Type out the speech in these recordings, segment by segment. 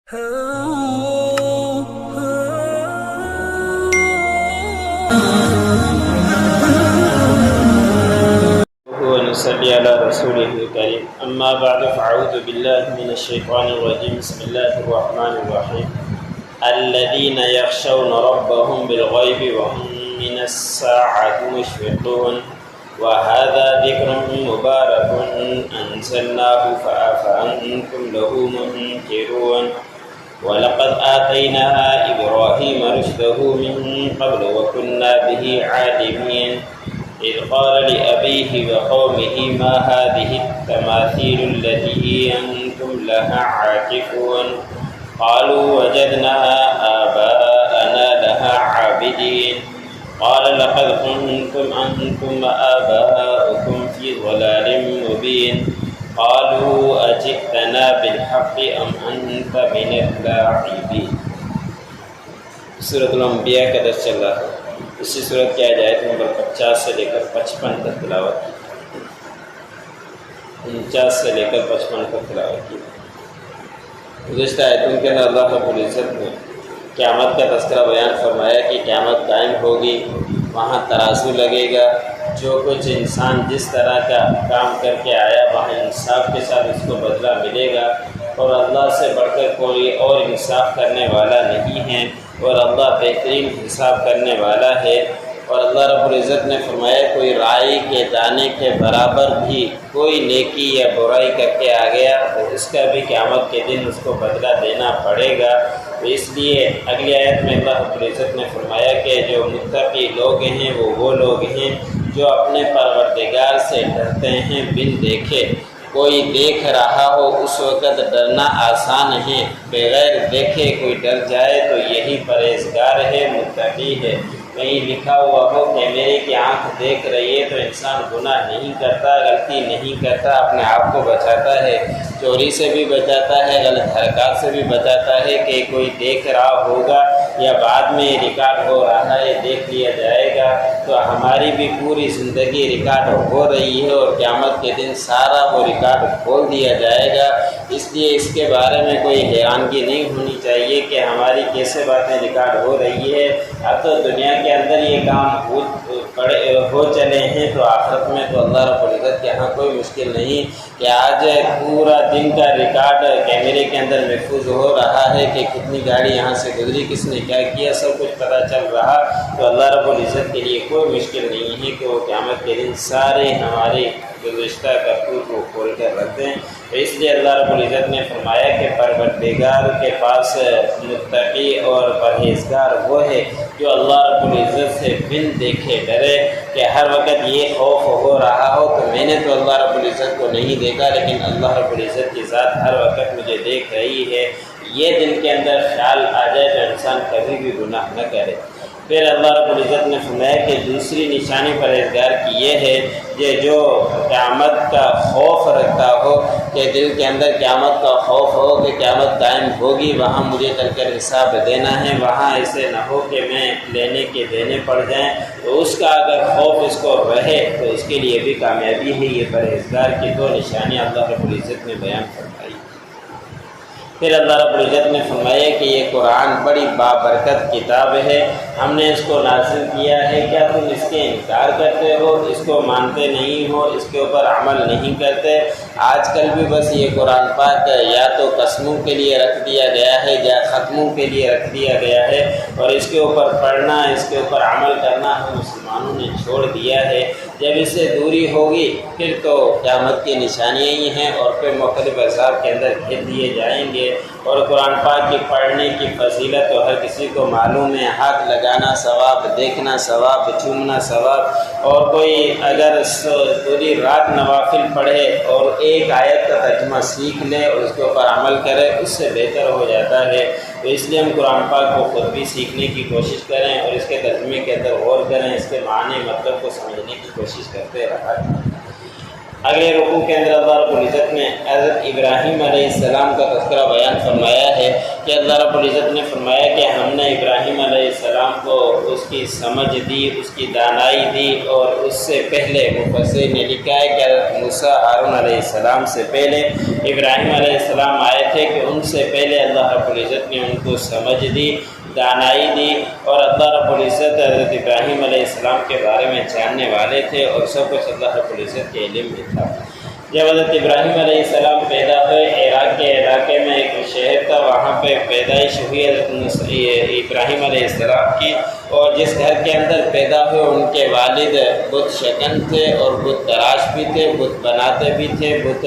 ونصلي على رسوله الكريم أما بعد فأعوذ بالله من الشيطان الرجيم بسم الله الرحمن الرحيم الذين يخشون ربهم بالغيب وهم من الساعة مشفقون وهذا ذكر مبارك أنزلناه فأنتم له منكرون ولقد آتينا إبراهيم رشده من قبل وكنا به عالمين إذ قال لأبيه وقومه ما هذه التماثيل التي أنتم لها عاكفون قالوا وجدنا آباءنا لها عابدين قال لقد كنتم أنتم وآباؤكم في ضلال مبين قالوا أجئتنا بالحق أم أنت من اللاعبين۔ سورة الانبیاء کا درس چل رہا ہے۔ اسی صورت کی آیت نمبر 50 سے لے کر 55 تک تلاوت کی، 49 سے لے کر 55 تک تلاوت کی۔ گزشتہ آیتوں کے اندر اللہ رب العزت نے قیامت کا تذکرہ بیان فرمایا کہ قیامت قائم ہوگی، وہاں ترازو لگے گا، جو کچھ انسان جس طرح کا کام کر کے آیا وہاں انصاف کے ساتھ اس کو بدلہ ملے گا، اور اللہ سے بڑھ کر کوئی اور انصاف کرنے والا نہیں ہے، اور اللہ بہترین حساب کرنے والا ہے۔ اور اللہ رب العزت نے فرمایا کوئی رائی کے دانے کے برابر بھی کوئی نیکی یا برائی کر کے آ گیا تو اس کا بھی قیامت کے دن اس کو بدلہ دینا پڑے گا۔ تو اس لیے اگلی آیت میں اللہ رب العزت نے فرمایا کہ جو متقی لوگ ہیں وہ لوگ ہیں جو اپنے پروردگار سے ڈرتے ہیں بن دیکھے۔ کوئی دیکھ رہا ہو اس وقت ڈرنا آسان ہے، بغیر دیکھے کوئی ڈر جائے تو یہی پرہیزگار ہے، متقی ہے۔ کہیں لکھا ہوا ہو کہ میرے کی آنکھ دیکھ رہی ہے تو انسان گناہ نہیں کرتا، غلطی نہیں کرتا، اپنے آپ کو بچاتا ہے، چوری سے بھی بچاتا ہے، غلط حرکات سے بھی بچاتا ہے کہ کوئی دیکھ رہا ہوگا یا بعد میں ریکارڈ ہو رہا ہے دیکھ لیا جائے گا۔ تو ہماری بھی پوری زندگی ریکارڈ ہو رہی ہے اور قیامت کے دن سارا وہ ریکارڈ کھول دیا جائے گا۔ اس لیے اس کے بارے میں کوئی حیرانگی نہیں ہونی چاہیے کہ ہماری کیسے باتیں ریکارڈ ہو رہی ہے۔ اب تو دنیا کے اندر یہ کام ہو چلے ہیں تو آخرت میں تو اللہ رب العزت کے یہاں کوئی مشکل نہیں کہ آج پورا دن کا ریکارڈ کیمرے کے اندر محفوظ ہو رہا ہے کہ کتنی گاڑی یہاں سے گزری، کس نے کیا کیا، سب کچھ پتہ چل رہا۔ تو اللہ رب العزت کے لیے کوئی مشکل نہیں ہے کہ وہ قیامت کے دن سارے ہمارے گزشتہ کرتوت کو کھول کر رکھ دیں۔ تو اس لیے اللہ رب العزت نے فرمایا کہ پروردگار کے پاس متقی اور پرہیزگار وہ ہے جو اللہ رب العزت سے بن دیکھے ڈرے، کہ ہر وقت یہ خوف ہو رہا ہو تو میں نے تو اللہ رب العزت کو نہیں دیکھا لیکن اللہ رب العزت کی ذات ہر وقت مجھے دیکھ رہی ہے، یہ دل کے اندر خیال آ جائے تو انسان کبھی بھی گناہ نہ کرے۔ پھر اللہ رب العزت نے فرمایا کہ دوسری نشانی پرہیزگار کی یہ ہے کہ جو قیامت کا خوف رکھتا ہو، کہ دل کے اندر قیامت کا خوف ہو کہ قیامت قائم ہوگی، وہاں مجھے چل کر حساب دینا ہے، وہاں ایسے نہ ہو کہ میں لینے کے دینے پڑ جائیں، تو اس کا اگر خوف اس کو رہے تو اس کے لیے بھی کامیابی ہے۔ یہ پرہیزگار کی دو نشانیاں اللہ رب العزت نے بیان فرمائی۔ پھر اللہ رب العزت نے فرمایا کہ یہ قرآن بڑی بابرکت کتاب ہے، ہم نے اس کو نازل کیا ہے، کیا تم اس کے انکار کرتے ہو، اس کو مانتے نہیں ہو، اس کے اوپر عمل نہیں کرتے؟ آج کل بھی بس یہ قرآن پاک یا تو قسموں کے لیے رکھ دیا گیا ہے یا ختموں کے لیے رکھ دیا گیا ہے، اور اس کے اوپر پڑھنا، اس کے اوپر عمل کرنا ہم مسلمانوں نے چھوڑ دیا ہے۔ جب اس سے دوری ہوگی پھر تو قیامت کی نشانیاں ہی ہیں، اور پھر مختلف عذاب کے اندر گھیر دیے جائیں گے۔ اور قرآن پاک کی پڑھنے کی فضیلت تو ہر کسی کو معلوم ہے، ہاتھ لگانا ثواب، دیکھنا ثواب، چھومنا ثواب، اور کوئی اگر پوری رات نوافل پڑھے اور ایک آیت کا ترجمہ سیکھ لے اور اس کے اوپر عمل کرے اس سے بہتر ہو جاتا ہے۔ تو اس لیے ہم قرآن پاک کو خود بھی سیکھنے کی کوشش کریں اور اس کے ترجمے کے اندر غور کریں، اس کے معنی مطلب کو سمجھنے کی کوشش کرتے رہا۔ اگلے رکوع کے اندر اللہ رب العزت نے حضرت ابراہیم علیہ السلام کا تذکرہ بیان فرمایا ہے کہ کہ اللہ رب العزت نے فرمایا کہ ہم نے ابراہیم علیہ السلام کو اس کی سمجھ دی، اس کی دانائی دی، اور اس سے پہلے مفسرین نے لکھا ہے کہ حضرت موسیٰ ہارون علیہ السلام سے پہلے ابراہیم علیہ السلام آئے تھے کہ ان سے پہلے اللہ رب العزت نے ان کو سمجھ دی، دانائی دی، اور اللہ رب العزت حضرت ابراہیم علیہ السلام کے بارے میں جاننے والے تھے، اور سب کچھ اللہ رب العزت کے علم میں تھا۔ جب حضرت ابراہیم علیہ السلام پیدا ہوئے، عراق کے علاقے میں ایک شہر تھا، وہاں پہ پیدائش ہوئی حضرت ابراہیم علیہ السلام کی، اور جس گھر کے اندر پیدا ہوئے ان کے والد بت شکن تھے اور بت تراش بھی تھے، بت بناتے بھی تھے، بت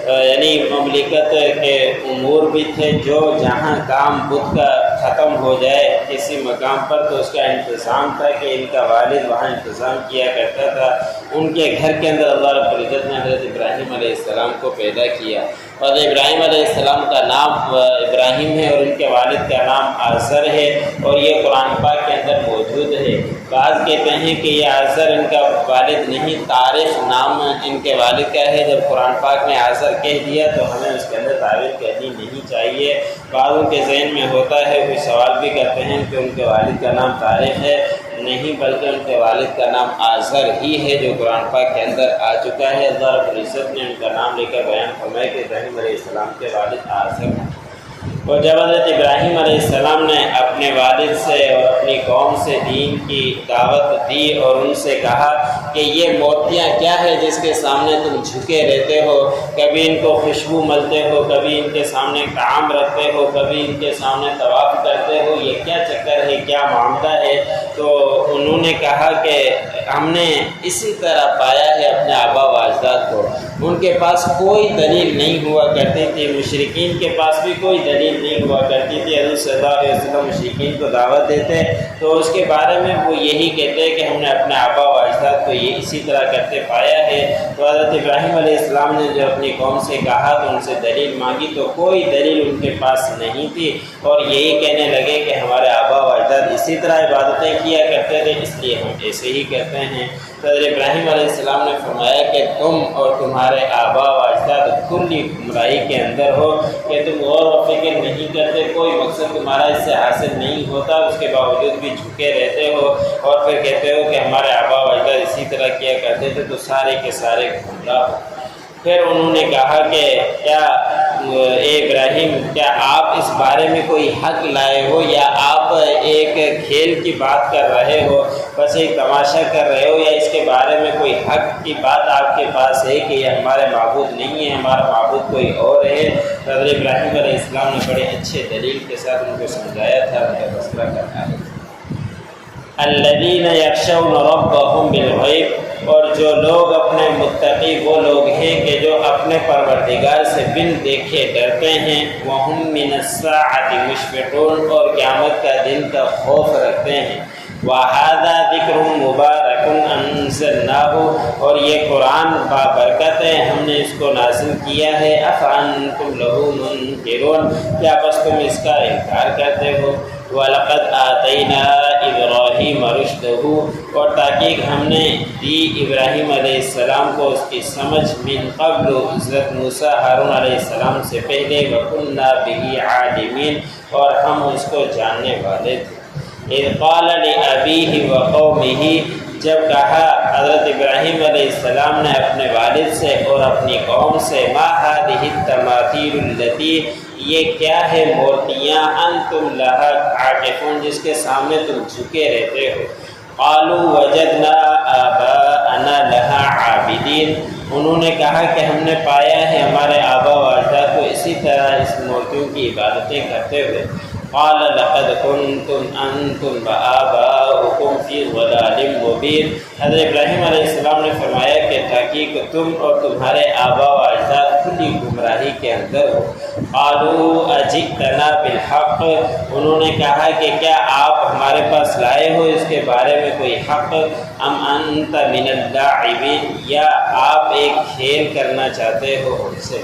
یعنی مملکت کے امور بھی تھے، جو جہاں کام بت کا ختم ہو جائے کسی مقام پر تو اس کا انتظام تھا کہ ان کا والد وہاں انتظام کیا کرتا تھا۔ ان کے گھر کے اندر اللہ رب العزت نے حضرت ابراہیم علیہ السلام کو پیدا کیا۔ حضرت ابراہیم علیہ السلام کا نام ابراہیم ہے اور ان کے والد کا نام آزر ہے، اور یہ قرآن پاک کے اندر موجود ہے۔ بعض کہتے ہیں کہ یہ آزر ان کا والد نہیں، طارق نام ان کے والد کا ہے۔ جب قرآن پاک نے آزر کہہ دیا تو ہمیں اس کے اندر تعویل کرنی نہیں چاہیے۔ بعضوں کے ذہن میں ہوتا ہے، کوئی سوال بھی کرتے ہیں کہ ان کے والد کا نام طارق ہے، نہیں بلکہ ان کے والد کا نام آزر ہی ہے، جو قرآن پاک کے اندر آ چکا ہے۔ اللہ رب العزت نے ان کا نام لے کر بیان فرمایا کہ ابراہیم علیہ السلام کے والد آزر ہیں۔ اور جب حضرت ابراہیم علیہ السلام نے اپنے والد سے اور اپنی قوم سے دین کی دعوت دی اور ان سے کہا کہ یہ مورتیاں کیا ہے جس کے سامنے تم جھکے رہتے ہو، کبھی ان کو خوشبو ملتے ہو، کبھی ان کے سامنے طعام رکھتے ہو، کبھی ان کے سامنے طواف کرتے ہو، یہ کیا چکر ہے، کیا معاملہ ہے؟ تو انہوں نے کہا کہ ہم نے اسی طرح پایا ہے اپنے آبا و اجداد کو۔ ان کے پاس کوئی دلیل نہیں ہوا کرتی تھی، مشرکین کے پاس بھی کوئی دلیل نہیں ہوا کرتی تھی۔ حضرت صلی اللہ علیہ وسلم مشرکین کو دعوت دیتے تو اس کے بارے میں وہ یہی کہتے کہ ہم نے اپنے آبا و اجداد کو یہ اسی طرح کرتے پایا ہے۔ تو حضرت ابراہیم علیہ السلام نے جو اپنی قوم سے کہا تو ان سے دلیل مانگی تو کوئی دلیل ان کے پاس نہیں تھی، اور یہی کہنے لگے کہ ہمارے آبا و اجداد اسی طرح عبادتیں کیا کرتے تھے، اس لیے ہم ایسے ہی کرتے ہیں۔ تو حضرت ابراہیم علیہ السلام نے فرمایا کہ تم اور تمہارے آبا و اجداد کھلی گمراہی کے اندر ہو کہ تم غور و فکر نہیں کرتے، کوئی مقصد تمہارا اس سے حاصل نہیں ہوتا، اس کے باوجود بھی جھکے رہتے ہو اور پھر کہتے ہو کہ ہمارے آبا و اجداد اسی طرح کیا کرتے تھے، تو سارے کے سارے گمراہ ہو۔ پھر انہوں نے کہا کہ کیا اے ابراہیم، کیا آپ اس بارے میں کوئی حق لائے ہو یا آپ ایک کھیل کی بات کر رہے ہو، بس ایک تماشا کر رہے ہو، یا اس کے بارے میں کوئی حق کی بات آپ کے پاس ہے کہ یہ ہمارے معبود نہیں ہے، ہمارا معبود کوئی اور ہے؟ حضرت ابراہیم علیہ السلام نے بڑے اچھے دلیل کے ساتھ ان کو سمجھایا تھا، ان کا تذکرہ کرنا ہے۔ الذین یخشون ربهم بالغیب، اور جو لوگ اپنے متقی وہ لوگ ہیں کہ جو اپنے پروردگار سے بن دیکھے ڈرتے ہیں، وَهُم مِّنَ السَّاعَةِ مُشْفِقُونَ، اور قیامت کا دن کا خوف رکھتے ہیں۔ وَهَذَا ذِكْرٌ مُبَارَكٌ أَنزَلْنَاهُ، اور یہ قرآن بابرکت ہے، ہم نے اس کو نازل کیا ہے۔ أَفَأَنتُمْ لَهُ مُنكِرُونَ، کیا بس تم اس کا انکار کرتے ہو؟ وَلَقَدْ آتَيْنَا إِبْرَاهِيمَ رُشْدَهُ، اور تاکہ ہم نے دی ابراہیم علیہ السلام کو اس کی سمجھ، من قبل، حضرت موسیٰ ہارون علیہ السلام سے پہلے، وَكُنَّا بِهِ عَالِمِينَ، اور ہم اس کو جاننے والے تھے۔ اِذْ قَالَ لِأَبِيهِ وَقَوْمِهِ، جب کہا حضرت ابراہیم علیہ السلام نے اپنے والد سے اور اپنی قوم سے، مَا هَٰذِهِ التَّمَاثِيلُ الَّتِي، یہ کیا ہے مورتیاں، انتم لها عاکفون، جس کے سامنے تم جھکے رہتے ہو؟ قالوا وجدنا آباءنا لها عابدین، انہوں نے کہا کہ ہم نے پایا ہے ہمارے آبا و اجداد کو اسی طرح اس مورتیوں کی عبادتیں کرتے ہوئے۔ قال لقد كنتم انتم وآباؤكم في ضلال مبين، حضرت ابراہیم علیہ السلام نے فرمایا کہ تحقیق تم اور تمہارے آبا و اجداد کھلی گمراہی کے اندر ہو۔ قالوا اجئتنا بالحق، انہوں نے کہا کہ کیا آپ ہمارے پاس لائے ہو اس کے بارے میں کوئی حق؟ ام انت من اللاعبین، یا آپ ایک کھیل کرنا چاہتے ہو ہم سے؟